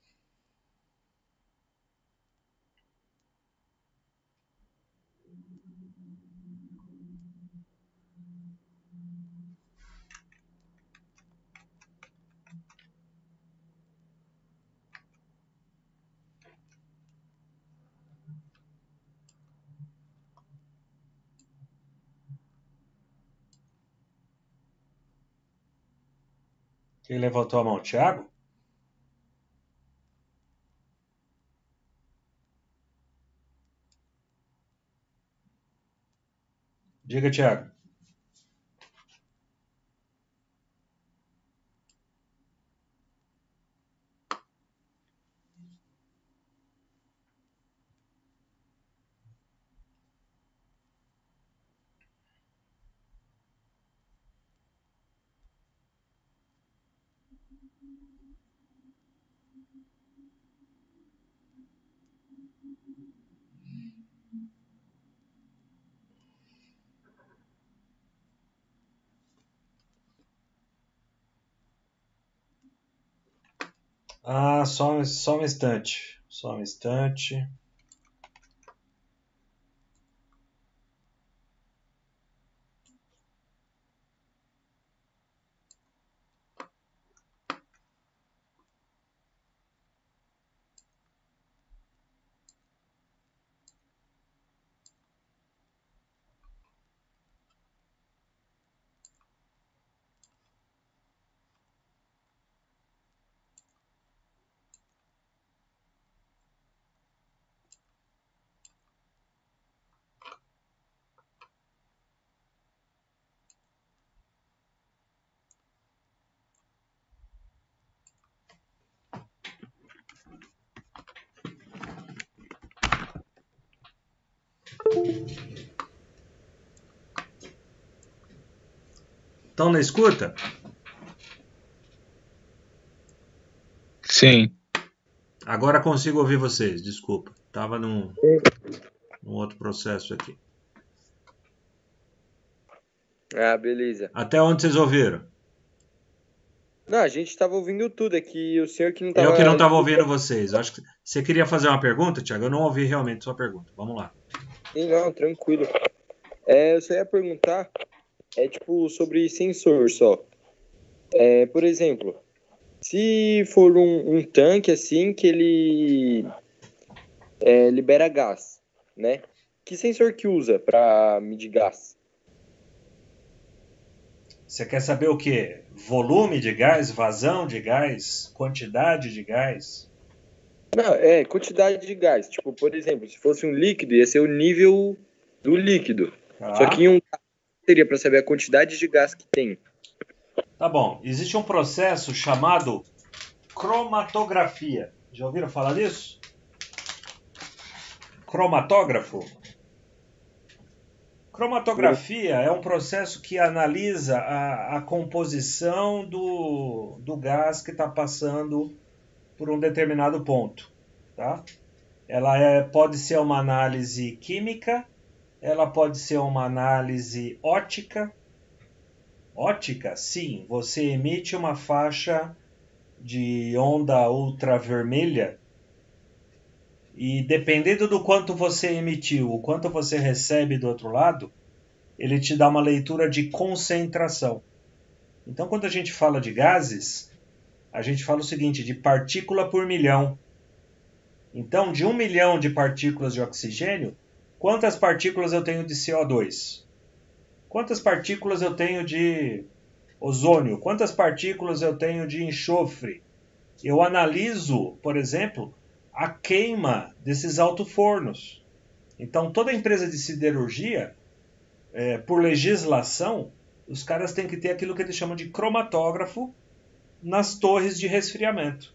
Quem levantou a mão? Thiago? Diga, Thiago. Só um instante. Só um instante. Estão na escuta? Sim. Agora consigo ouvir vocês, desculpa. Estava num outro processo aqui. Ah, beleza. Até onde vocês ouviram? Não, a gente tava ouvindo tudo, é que o senhor que não tava... Eu que não estava ouvindo vocês. Eu acho que você queria fazer uma pergunta, Thiago? Eu não ouvi realmente sua pergunta. Vamos lá. Sim, não, tranquilo. Eu só ia perguntar, tipo, sobre sensor só. Por exemplo, se for um tanque, assim, que ele libera gás, né? Que sensor que usa para medir gás? Você quer saber o quê? Volume de gás, vazão de gás, quantidade de gás? Não, quantidade de gás. Tipo, por exemplo, se fosse um líquido, ia ser o nível do líquido. Tá. Só que em um gás seria para saber a quantidade de gás que tem. Tá bom. Existe um processo chamado cromatografia. Já ouviram falar disso? Cromatógrafo? Cromatografia é um processo que analisa a composição do gás que está passando por um determinado ponto. Tá? Ela pode ser uma análise química, ela pode ser uma análise óptica. Óptica, sim, você emite uma faixa de onda ultravermelha e dependendo do quanto você emitiu, o quanto você recebe do outro lado, ele te dá uma leitura de concentração. Então, quando a gente fala de gases, a gente fala o seguinte, de partícula por milhão. Então, de 1 milhão de partículas de oxigênio, quantas partículas eu tenho de CO2? Quantas partículas eu tenho de ozônio? Quantas partículas eu tenho de enxofre? Eu analiso, por exemplo, a queima desses alto-fornos. Então, toda empresa de siderurgia, por legislação, os caras têm que ter aquilo que eles chamam de cromatógrafo nas torres de resfriamento,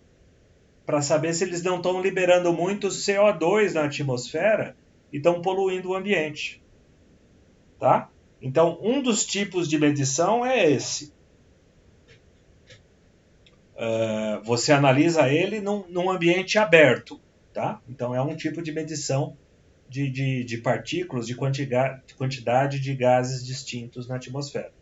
para saber se eles não estão liberando muito CO2 na atmosfera e estão poluindo o ambiente. Tá? Então, um dos tipos de medição é esse. Você analisa ele num ambiente aberto. Tá? Então, é um tipo de medição de partículas, de quantidade de gases distintos na atmosfera.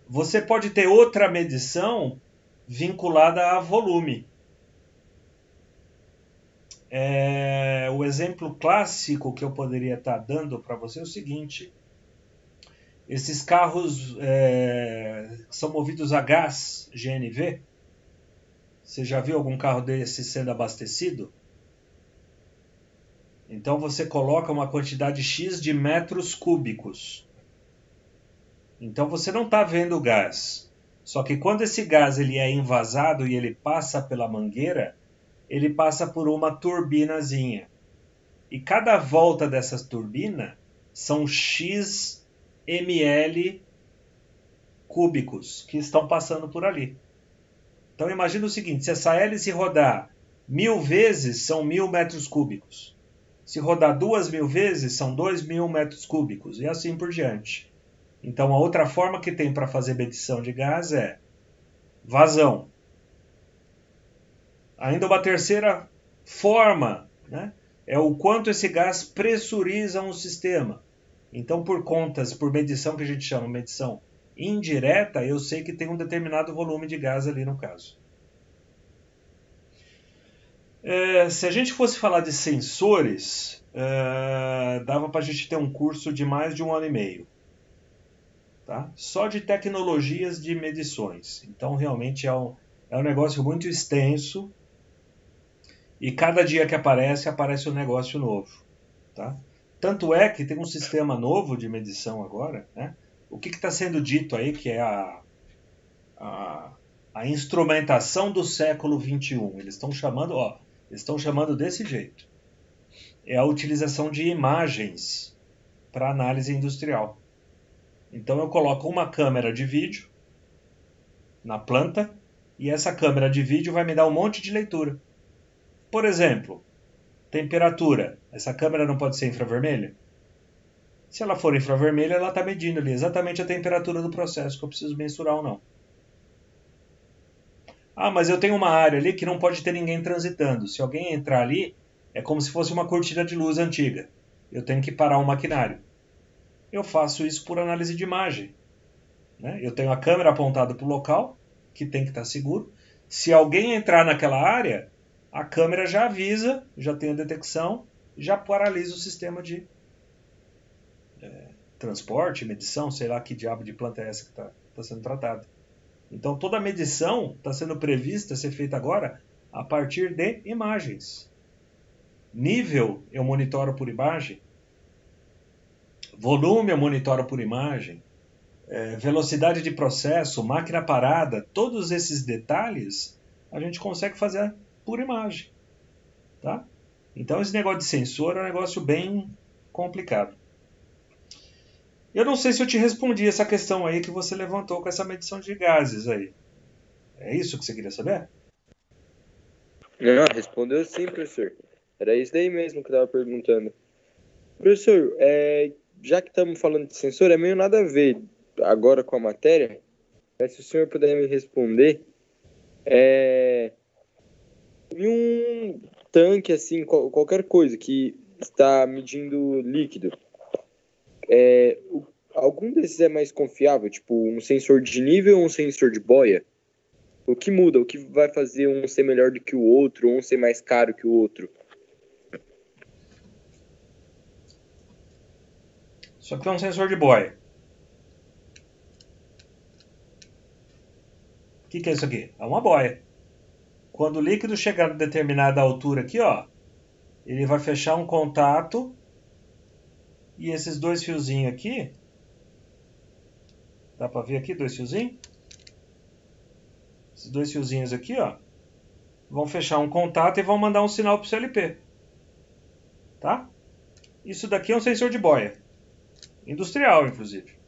Você pode ter outra medição vinculada a volume. O exemplo clássico que eu poderia estar dando para você é o seguinte. Esses carros são movidos a gás GNV. Você já viu algum carro desse sendo abastecido? Então você coloca uma quantidade X de metros cúbicos. Então você não está vendo o gás. Só que quando esse gás ele é envasado e ele passa pela mangueira, ele passa por uma turbinazinha. E cada volta dessa turbina são X ml cúbicos que estão passando por ali. Então imagina o seguinte, se essa hélice rodar 1000 vezes, são 1000 metros cúbicos. Se rodar 2000 vezes, são 2000 metros cúbicos, e assim por diante. Então a outra forma que tem para fazer medição de gás é vazão. Ainda uma terceira forma, né, é o quanto esse gás pressuriza um sistema. Então, por medição que a gente chama medição indireta, eu sei que tem um determinado volume de gás ali no caso. Se a gente fosse falar de sensores, dava para a gente ter um curso de mais de 1 ano e meio. Tá? Só de tecnologias de medições. Então, realmente é um negócio muito extenso e cada dia que aparece um negócio novo. Tá? Tanto é que tem um sistema novo de medição agora, né? O que está sendo dito aí que é a instrumentação do século XXI. Eles estão chamando desse jeito. É a utilização de imagens para análise industrial. Então eu coloco uma câmera de vídeo na planta e essa câmera de vídeo vai me dar um monte de leitura. Por exemplo, Temperatura. Essa câmera não pode ser infravermelha? Se ela for infravermelha, ela está medindo ali exatamente a temperatura do processo que eu preciso mensurar ou não. Ah, mas eu tenho uma área ali que não pode ter ninguém transitando. Se alguém entrar ali, é como se fosse uma cortina de luz antiga. Eu tenho que parar um maquinário. Eu faço isso por análise de imagem. Né? Eu tenho a câmera apontada para o local, que tem que estar seguro. Se alguém entrar naquela área, a câmera já avisa, já tem a detecção, já paralisa o sistema de transporte, medição, sei lá que diabo de planta é essa que está sendo tratada. Então toda a medição está sendo prevista ser feita agora a partir de imagens. Nível eu monitoro por imagem, volume eu monitoro por imagem, velocidade de processo, máquina parada, todos esses detalhes a gente consegue fazer por imagem. Tá? Então esse negócio de sensor é um negócio bem complicado. Eu não sei se eu te respondi essa questão aí que você levantou com essa medição de gases aí. É isso que você queria saber? Não, respondeu sim, professor. Era isso daí mesmo que eu estava perguntando. Professor, já que estamos falando de sensor, é meio nada a ver agora com a matéria, mas se o senhor puder me responder, em um tanque, assim, qualquer coisa que está medindo líquido, algum desses é mais confiável? Tipo, um sensor de nível ou um sensor de boia? O que muda? O que vai fazer um ser melhor do que o outro, ou um ser mais caro que o outro? Isso aqui é um sensor de boia. O que é isso aqui? É uma boia. Quando o líquido chegar a determinada altura aqui, ó, ele vai fechar um contato e esses dois fiozinhos aqui, dá para ver aqui, dois fiozinhos? Esses dois fiozinhos aqui, ó, vão fechar um contato e vão mandar um sinal para o CLP. Tá? Isso daqui é um sensor de boia. Industrial, inclusive.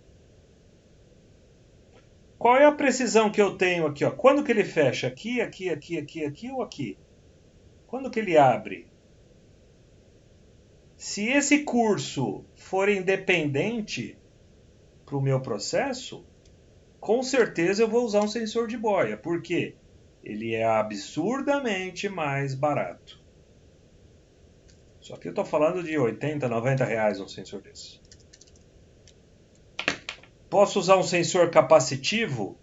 Qual é a precisão que eu tenho aqui? Ó? Quando que ele fecha? Aqui, aqui, aqui, aqui, aqui ou aqui? Quando que ele abre? Se esse curso for independente para o meu processo, com certeza eu vou usar um sensor de boia. Por quê? Ele é absurdamente mais barato. Só que eu estou falando de 80, 90 reais um sensor desse. Posso usar um sensor capacitivo?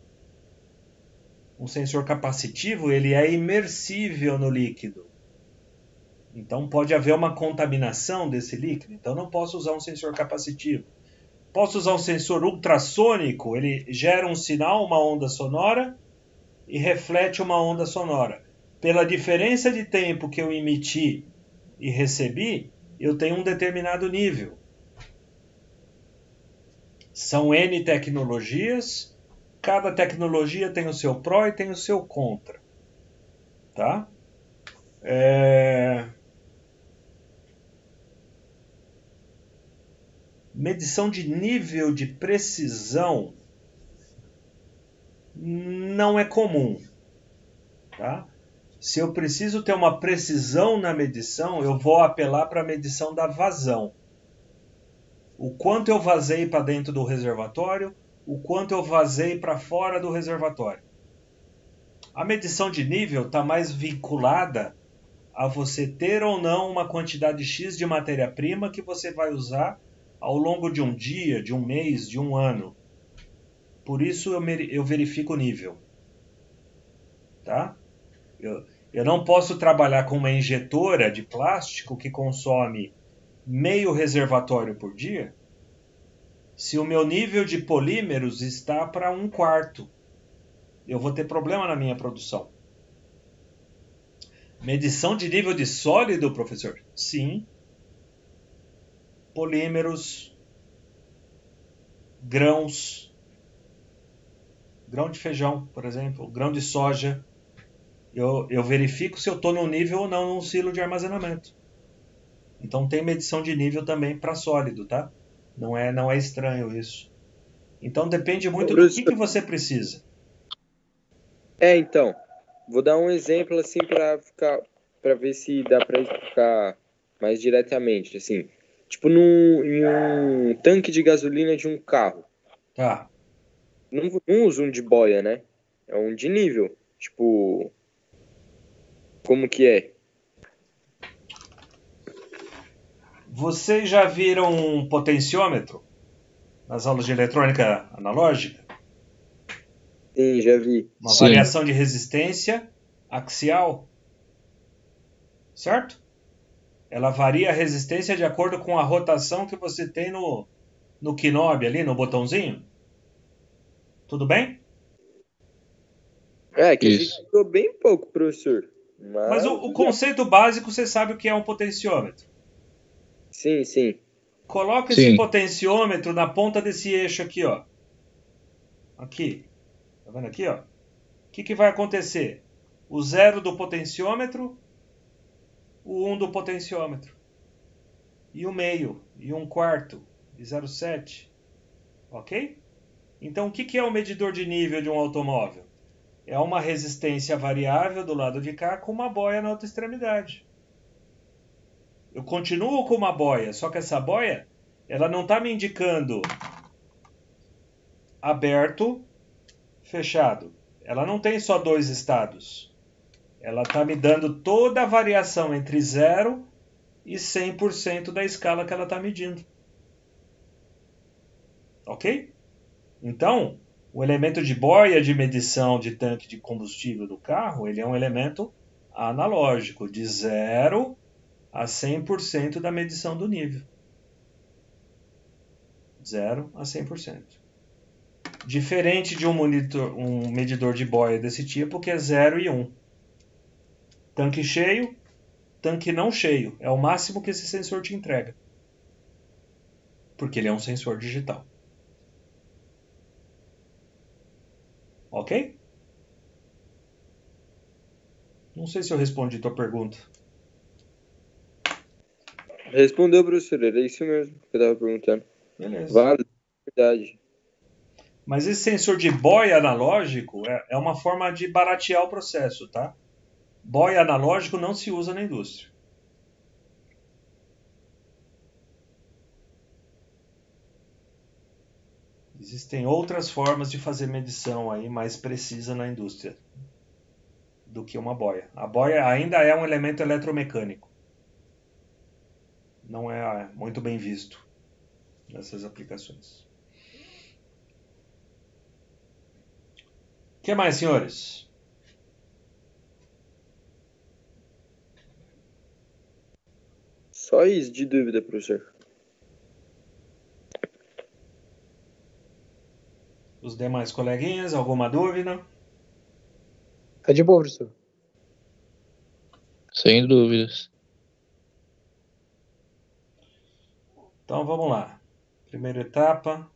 Um sensor capacitivo, ele é imersível no líquido. Então pode haver uma contaminação desse líquido. Então não posso usar um sensor capacitivo. Posso usar um sensor ultrassônico, ele gera um sinal, uma onda sonora, e reflete uma onda sonora. Pela diferença de tempo que eu emiti e recebi, eu tenho um determinado nível. São N tecnologias, cada tecnologia tem o seu pró e tem o seu contra. Tá? Medição de nível de precisão não é comum. Tá? Se eu preciso ter uma precisão na medição, eu vou apelar para a medição da vazão. O quanto eu vazei para dentro do reservatório, o quanto eu vazei para fora do reservatório. A medição de nível está mais vinculada a você ter ou não uma quantidade X de matéria-prima que você vai usar ao longo de um dia, de um mês, de um ano. Por isso eu verifico o nível. Tá? Eu não posso trabalhar com uma injetora de plástico que consome meio reservatório por dia se o meu nível de polímeros está para 1/4. Eu vou ter problema na minha produção. Medição de nível de sólido, professor? Sim. Polímeros, grãos, grão de feijão, por exemplo, grão de soja. Eu verifico se eu estou no nível ou não num silo de armazenamento. Então tem medição de nível também para sólido, tá? Não é estranho isso. Então depende muito do que você precisa. Então, vou dar um exemplo assim para ver se dá para explicar mais diretamente, assim. Tipo em um tanque de gasolina de um carro. Tá. Não usa um de boia, né? É um de nível. Tipo, como que é? Vocês já viram um potenciômetro nas aulas de eletrônica analógica? Sim, já vi. Uma Sim. variação de resistência axial, certo? Ela varia a resistência de acordo com a rotação que você tem no knob ali, no botãozinho. Tudo bem? É, que a gente Isso. estudou bem pouco, professor. Mas o conceito básico você sabe o que é um potenciômetro. Sim, sim. Coloca esse Sim. potenciômetro na ponta desse eixo aqui, ó. Aqui. Tá vendo aqui, ó? O que vai acontecer? O 0 do potenciômetro, o 1 do potenciômetro. E o meio, e 1/4, e 0,7. Ok? Então, o que é o medidor de nível de um automóvel? É uma resistência variável do lado de cá com uma boia na outra extremidade. Eu continuo com uma boia, só que essa boia ela não está me indicando aberto, fechado. Ela não tem só dois estados. Ela está me dando toda a variação entre 0 e 100% da escala que ela está medindo. Ok? Então, o elemento de boia de medição de tanque de combustível do carro, ele é um elemento analógico, de 0 a 100% da medição do nível. 0 a 100%. Diferente de um medidor de boia desse tipo, que é 0 e 1. Tanque cheio, tanque não cheio. É o máximo que esse sensor te entrega. Porque ele é um sensor digital. Ok? Não sei se eu respondi a tua pergunta. Respondeu, professor. Era isso mesmo que eu tava perguntando. Beleza. Vale, verdade. Mas esse sensor de boia analógico é uma forma de baratear o processo, tá? Boia analógico não se usa na indústria. Existem outras formas de fazer medição aí mais precisa na indústria do que uma boia. A boia ainda é um elemento eletromecânico. Não é muito bem visto nessas aplicações. O que mais, senhores? Só isso de dúvida, professor. Os demais coleguinhas, alguma dúvida? Tá de boa, professor. Sem dúvidas. Então vamos lá. Primeira etapa,